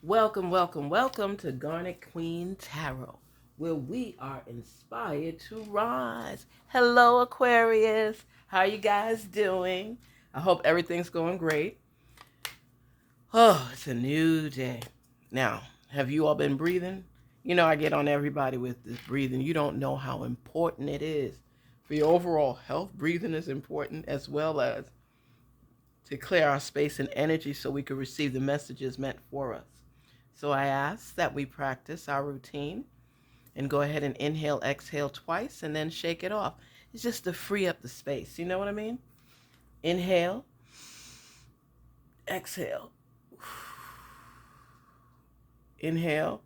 Welcome, welcome, welcome to Garnet Queen Tarot, where we are inspired to rise. Hello, Aquarius. How are you guys doing? I hope everything's going great. Oh, it's a new day. Now, have you all been breathing? You know, I get on everybody with this breathing. You don't know how important it is for your overall health. Breathing is important as well as to clear our space and energy so we can receive the messages meant for us. So I ask that we practice our routine and go ahead and inhale, exhale twice, and then shake it off. It's just to free up the space. You know what I mean? Inhale, exhale. Inhale,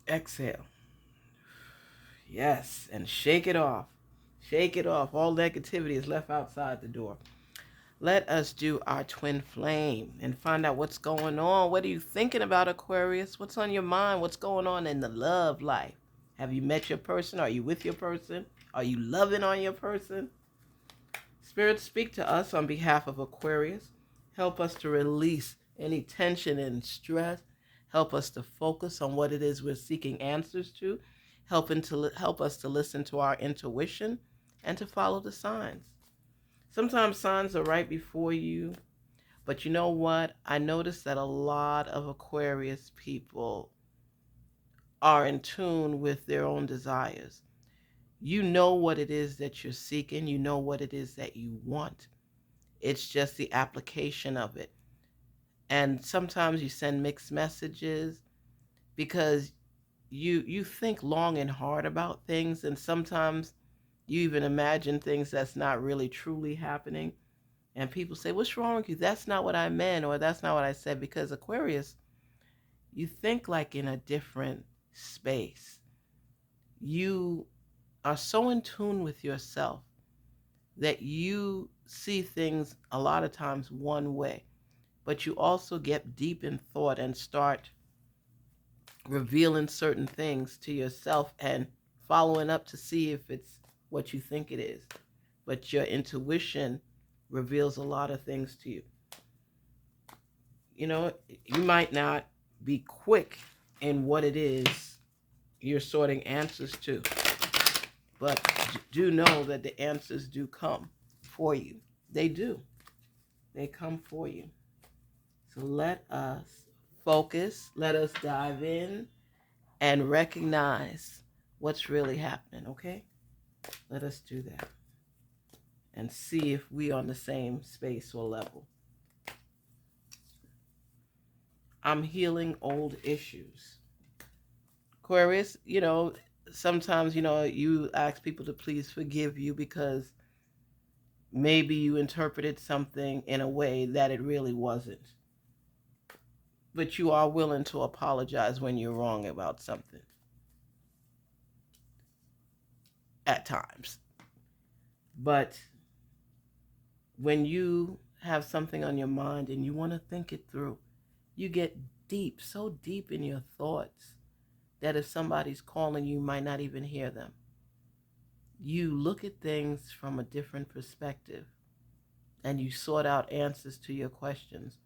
exhale. Yes, and shake it off. Shake it off. All negativity is left outside the door. Let us do our twin flame and find out what's going on. What are you thinking about, Aquarius? What's on your mind? What's going on in the love life? Have you met your person? Are you with your person? Are you loving on your person? Spirit, speak to us on behalf of Aquarius. Help us to release any tension and stress. Help us to focus on what it is we're seeking answers to. Help us to listen to our intuition and to follow the signs. Sometimes signs are right before you, but you know what? I noticed that a lot of Aquarius people are in tune with their own desires. You know what it is that you're seeking, you know what it is that you want. It's just the application of it. And sometimes you send mixed messages because you think long and hard about things, and sometimes you even imagine things that's not really truly happening. And people say, "What's wrong with you? That's not what I meant," or "That's not what I said." Because Aquarius, you think like in a different space. You are so in tune with yourself that you see things a lot of times one way, but you also get deep in thought and start revealing certain things to yourself and following up to see if it's what you think it is. But your intuition reveals a lot of things to you. You know, you might not be quick in what it is you're sorting answers to, but do know that the answers do come for you. They do. They come for you. So let us focus, let us dive in and recognize what's really happening, okay? Let us do that and see if we on the same space or level. I'm healing old issues. Aquarius, sometimes, you ask people to please forgive you because maybe you interpreted something in a way that it really wasn't. But you are willing to apologize when you're wrong about something at times. But when you have something on your mind and you want to think it through, you get deep, so deep in your thoughts that if somebody's calling you, you might not even hear them. You look at things from a different perspective and you sort out answers to your questions.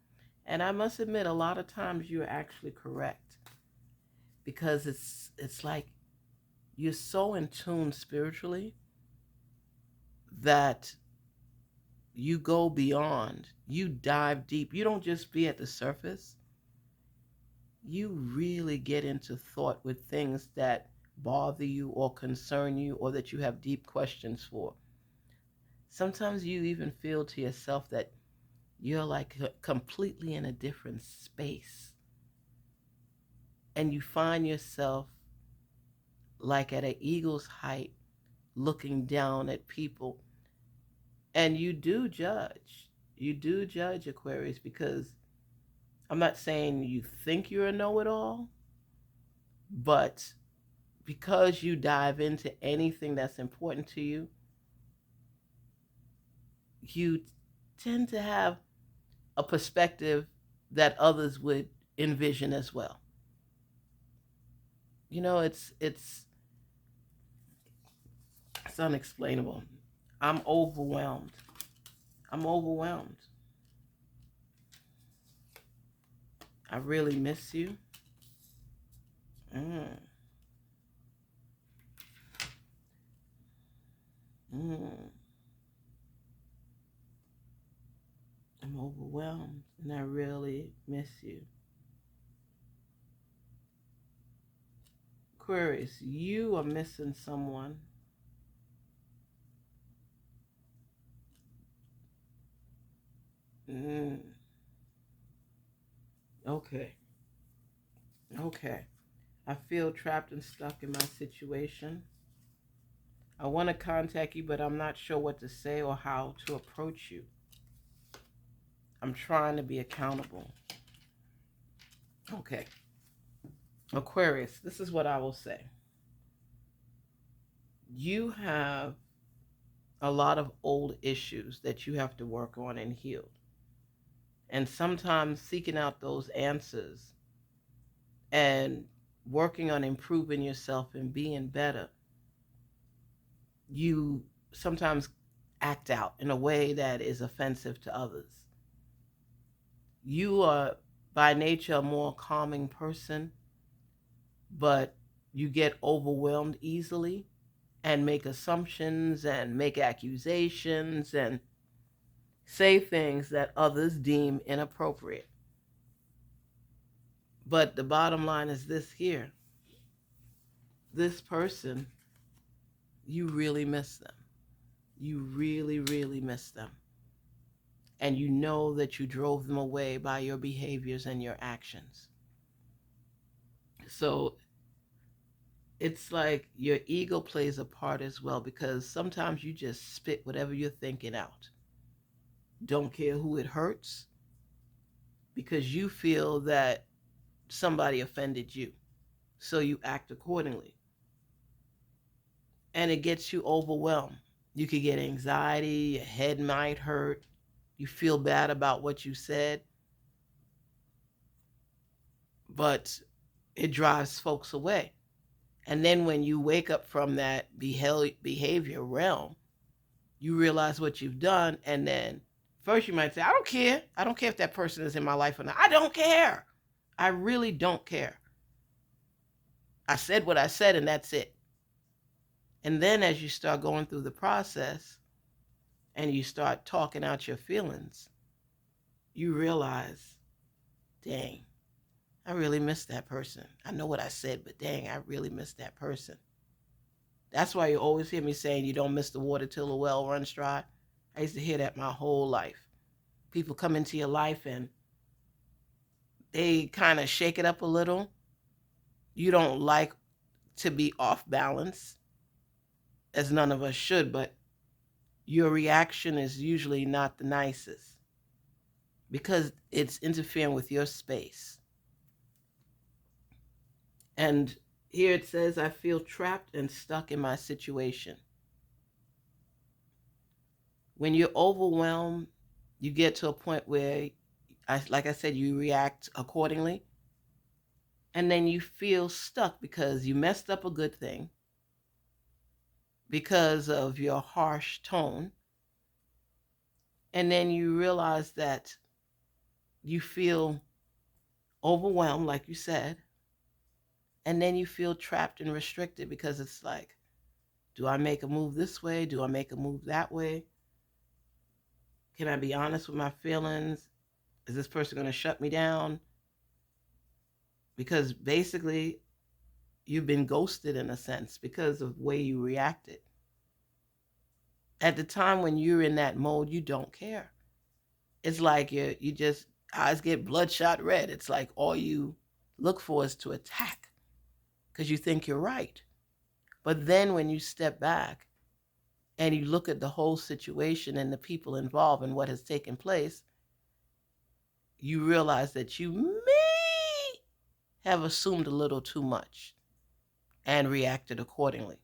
And I must admit, a lot of times you're actually correct because it's like you're so in tune spiritually that you go beyond, you dive deep. You don't just be at the surface. You really get into thought with things that bother you or concern you or that you have deep questions for. Sometimes you even feel to yourself that you're like completely in a different space. And you find yourself like at an eagle's height looking down at people. And you do judge. You do judge, Aquarius, because I'm not saying you think you're a know it all, but because you dive into anything that's important to you, you tend to have a perspective that others would envision as well. You know, it's unexplainable. I'm overwhelmed. I'm overwhelmed. I really miss you. Mm. Mm. I'm overwhelmed and I really miss you. Aquarius, you are missing someone. Mm. Okay. Okay. I feel trapped and stuck in my situation. I want to contact you, but I'm not sure what to say or how to approach you. I'm trying to be accountable. Okay. Aquarius, this is what I will say. You have a lot of old issues that you have to work on and heal. And sometimes seeking out those answers and working on improving yourself and being better, you sometimes act out in a way that is offensive to others. You are by nature a more calming person, but you get overwhelmed easily and make assumptions and make accusations and say things that others deem inappropriate. But the bottom line is this here: this person, you really miss them. You really, really miss them. And you know that you drove them away by your behaviors and your actions. So it's like your ego plays a part as well, because sometimes you just spit whatever you're thinking out. Don't care who it hurts, because you feel that somebody offended you. So you act accordingly. And it gets you overwhelmed. You could get anxiety, your head might hurt, you feel bad about what you said, but it drives folks away. And then when you wake up from that behavior realm, you realize what you've done. And then first you might say, I don't care. I don't care if that person is in my life or not. I don't care. I really don't care. I said what I said and that's it. And then as you start going through the process and you start talking out your feelings, you realize, dang, I really miss that person. I know what I said, but dang, I really miss that person. That's why you always hear me saying you don't miss the water till the well runs dry. I used to hear that my whole life. People come into your life and they kind of shake it up a little. You don't like to be off balance, as none of us should, but your reaction is usually not the nicest because it's interfering with your space. And here it says, I feel trapped and stuck in my situation. When you're overwhelmed, you get to a point where, like I said, you react accordingly. And then you feel stuck because you messed up a good thing because of your harsh tone. And then you realize that you feel overwhelmed, like you said. And then you feel trapped and restricted because it's like, do I make a move this way? Do I make a move that way? Can I be honest with my feelings? Is this person going to shut me down? Because basically, you've been ghosted in a sense because of the way you reacted. At the time when you're in that mode, you don't care. It's like you just eyes get bloodshot red. It's like all you look for is to attack because you think you're right. But then when you step back and you look at the whole situation and the people involved and what has taken place, you realize that you may have assumed a little too much and reacted accordingly.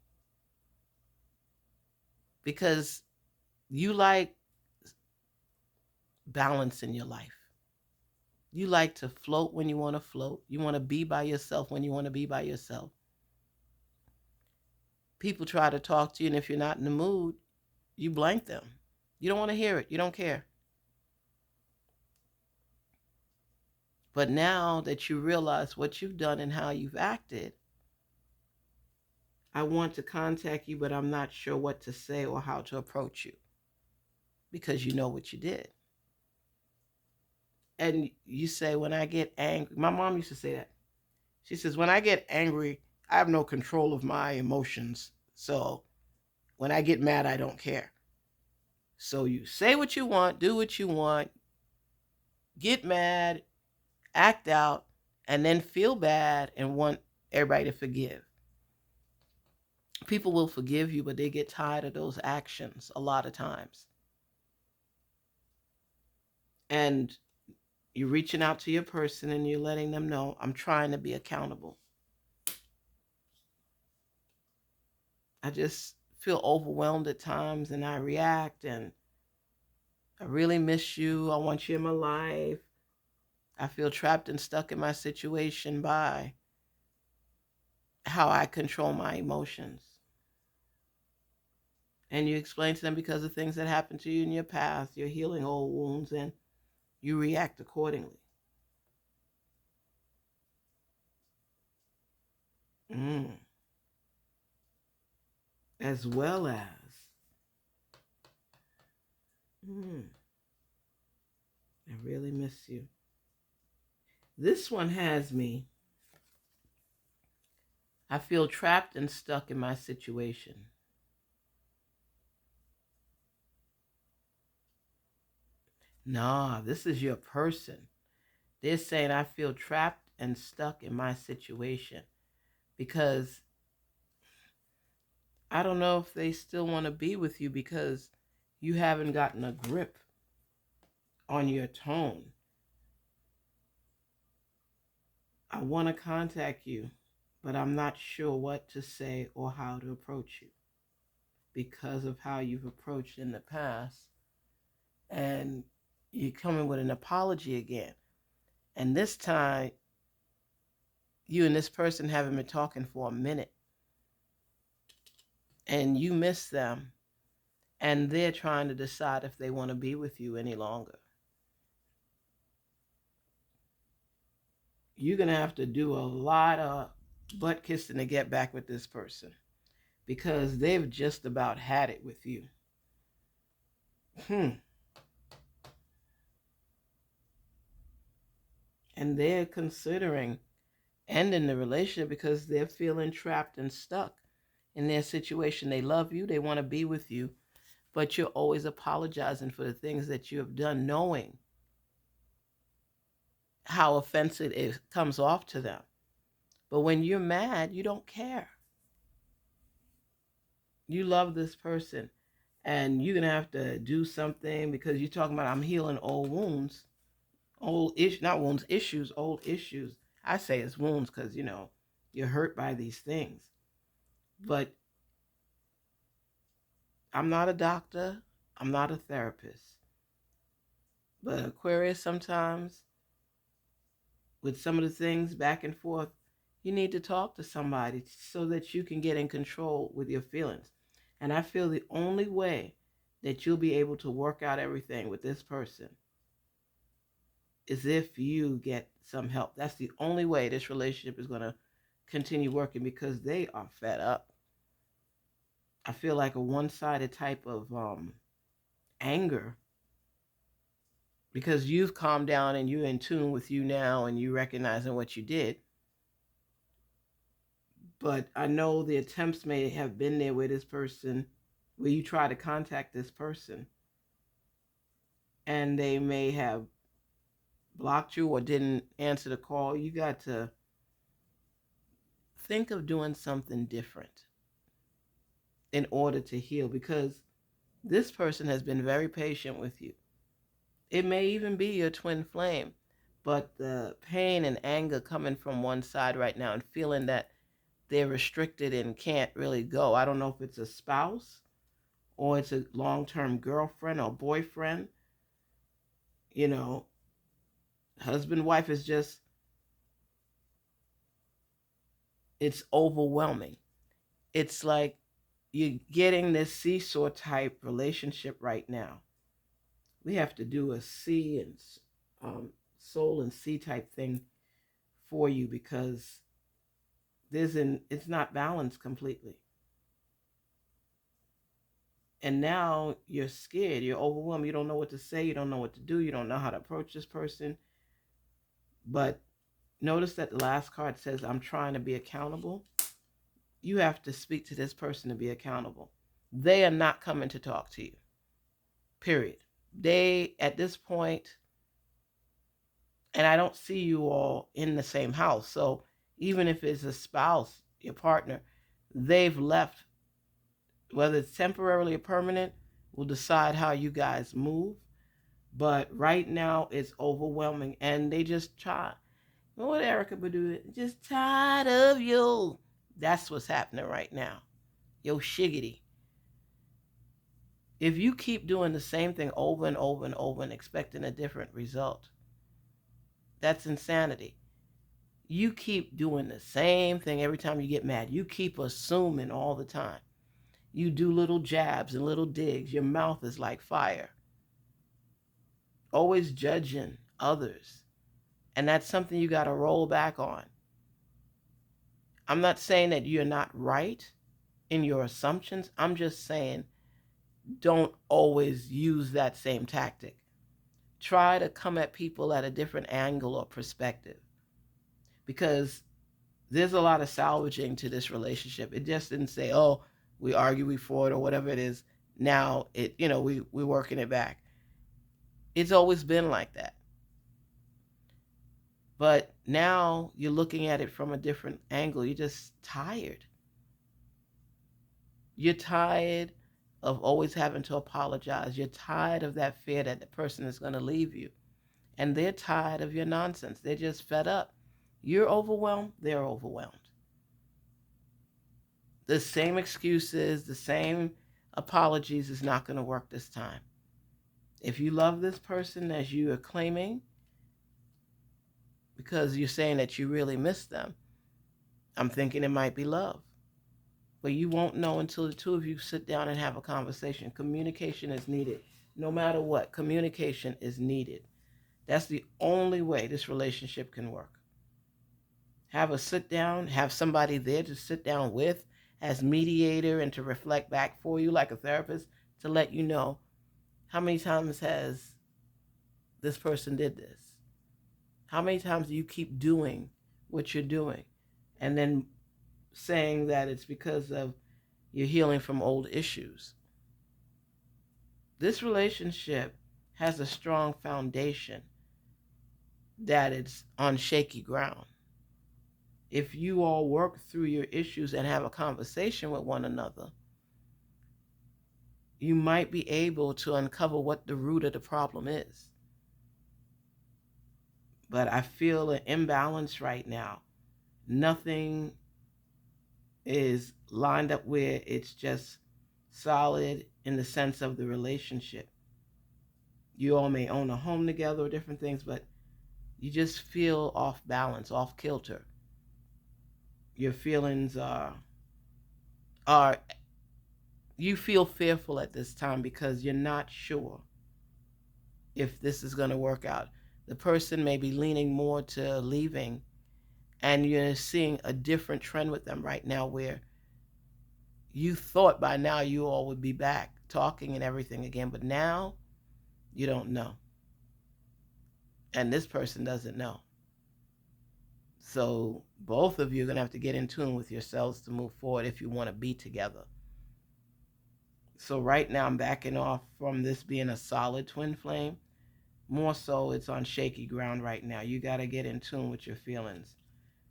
Because you like balance in your life. You like to float when you want to float. You want to be by yourself when you want to be by yourself. People try to talk to you, and if you're not in the mood, you blank them. You don't want to hear it. You don't care. But now that you realize what you've done and how you've acted, I want to contact you, but I'm not sure what to say or how to approach you because you know what you did. And you say, when I get angry, my mom used to say that. She says, when I get angry, I have no control of my emotions. So when I get mad, I don't care. So you say what you want, do what you want, get mad, act out, and then feel bad and want everybody to forgive. People will forgive you, but they get tired of those actions a lot of times. And you're reaching out to your person and you're letting them know, I'm trying to be accountable. I just feel overwhelmed at times and I react, and I really miss you. I want you in my life. I feel trapped and stuck in my situation by how I control my emotions. And you explain to them because of things that happened to you in your past, you're healing old wounds, and you react accordingly. Mm. As well as, I really miss you. This one has me. I feel trapped and stuck in my situation. Nah, this is your person. They're saying, I feel trapped and stuck in my situation because I don't know if they still want to be with you because you haven't gotten a grip on your tone. I want to contact you, but I'm not sure what to say or how to approach you because of how you've approached in the past. And you're coming with an apology again. And this time, you and this person haven't been talking for a minute. And you miss them. And they're trying to decide if they want to be with you any longer. You're going to have to do a lot of butt kissing to get back with this person because they've just about had it with you. And they're considering ending the relationship because they're feeling trapped and stuck in their situation. They love you, they want to be with you, but you're always apologizing for the things that you have done, knowing how offensive it comes off to them. But when you're mad, you don't care. You love this person, and you're going to have to do something because you're talking about, I'm healing old wounds, not wounds, issues, old issues. I say it's wounds because, you're hurt by these things. But I'm not a doctor. I'm not a therapist. But Aquarius, sometimes with some of the things back and forth, you need to talk to somebody so that you can get in control with your feelings. And I feel the only way that you'll be able to work out everything with this person is if you get some help. That's the only way this relationship is going to continue working because they are fed up. I feel like a one-sided type of anger because you've calmed down and you're in tune with you now and you recognizing what you did. But I know the attempts may have been there with this person where you try to contact this person and they may have blocked you or didn't answer the call. You got to think of doing something different in order to heal because this person has been very patient with you. It may even be your twin flame, but the pain and anger coming from one side right now and feeling that they're restricted and can't really go. I don't know if it's a spouse or it's a long-term girlfriend or boyfriend. Husband, wife is just, it's overwhelming. It's like you're getting this seesaw type relationship right now. We have to do a C and soul and sea type thing for you, because it's not balanced completely. And now you're scared, you're overwhelmed, you don't know what to say, you don't know what to do, you don't know how to approach this person. But notice that the last card says, I'm trying to be accountable. You have to speak to this person to be accountable. They are not coming to talk to you, period. They, at this point, and I don't see you all in the same house. So even if it's a spouse, your partner, they've left. Whether it's temporarily or permanent, will decide how you guys move. But right now, it's overwhelming. And they just try. You know what Erica would do? Just tired of you. That's what's happening right now. Yo, shiggity. If you keep doing the same thing over and over and over and expecting a different result, that's insanity. You keep doing the same thing every time you get mad. You keep assuming all the time. You do little jabs and little digs. Your mouth is like fire. Always judging others. And that's something you got to roll back on. I'm not saying that you're not right in your assumptions. I'm just saying don't always use that same tactic. Try to come at people at a different angle or perspective, because there's a lot of salvaging to this relationship. It just didn't say, oh, we argue, we fought, or whatever it is. Now we're working it back. It's always been like that. But now you're looking at it from a different angle. You're just tired. You're tired of always having to apologize. You're tired of that fear that the person is going to leave you. And they're tired of your nonsense. They're just fed up. You're overwhelmed. They're overwhelmed. The same excuses, the same apologies is not going to work this time. If you love this person as you are claiming, because you're saying that you really miss them, I'm thinking it might be love. But you won't know until the two of you sit down and have a conversation. Communication is needed. No matter what, communication is needed. That's the only way this relationship can work. Have a sit down, have somebody there to sit down with as mediator and to reflect back for you like a therapist, to let you know, how many times has this person did this? How many times do you keep doing what you're doing? And then saying that it's because of you're healing from old issues. This relationship has a strong foundation, that it's on shaky ground. If you all work through your issues and have a conversation with one another, you might be able to uncover what the root of the problem is. But I feel an imbalance right now. Nothing is lined up where it's just solid in the sense of the relationship. You all may own a home together or different things, but you just feel off balance, off kilter. Your feelings are you feel fearful at this time because you're not sure if this is going to work out. The person may be leaning more to leaving, and you're seeing a different trend with them right now, where you thought by now you all would be back talking and everything again, but now you don't know. And this person doesn't know. So both of you are going to have to get in tune with yourselves to move forward if you want to be together. So right now I'm backing off from this being a solid twin flame. More so, it's on shaky ground right now. You got to get in tune with your feelings,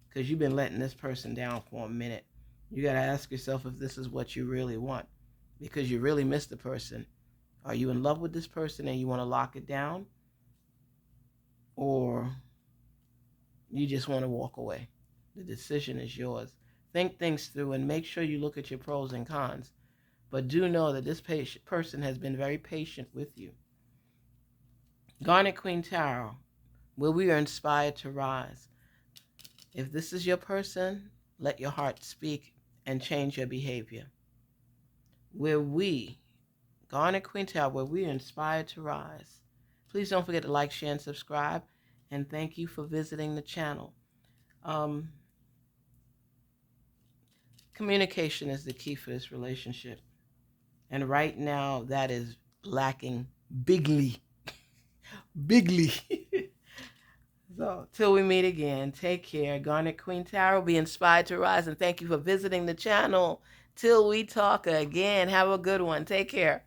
because you've been letting this person down for a minute. You got to ask yourself if this is what you really want, because you really miss the person. Are you in love with this person and you want to lock it down? Or you just want to walk away? The decision is yours. Think things through and make sure you look at your pros and cons. But do know that this person has been very patient with you. Garnetqueentarot, where we are inspired to rise. If this is your person, let your heart speak and change your behavior. Garnetqueentarot, where we are inspired to rise. Please don't forget to like, share, and subscribe. And thank you for visiting the channel. Communication is the key for this relationship. And right now, that is lacking bigly. Bigly. So, till we meet again, take care. Garnet Queen Tarot, be inspired to rise. And thank you for visiting the channel. Till we talk again, have a good one. Take care.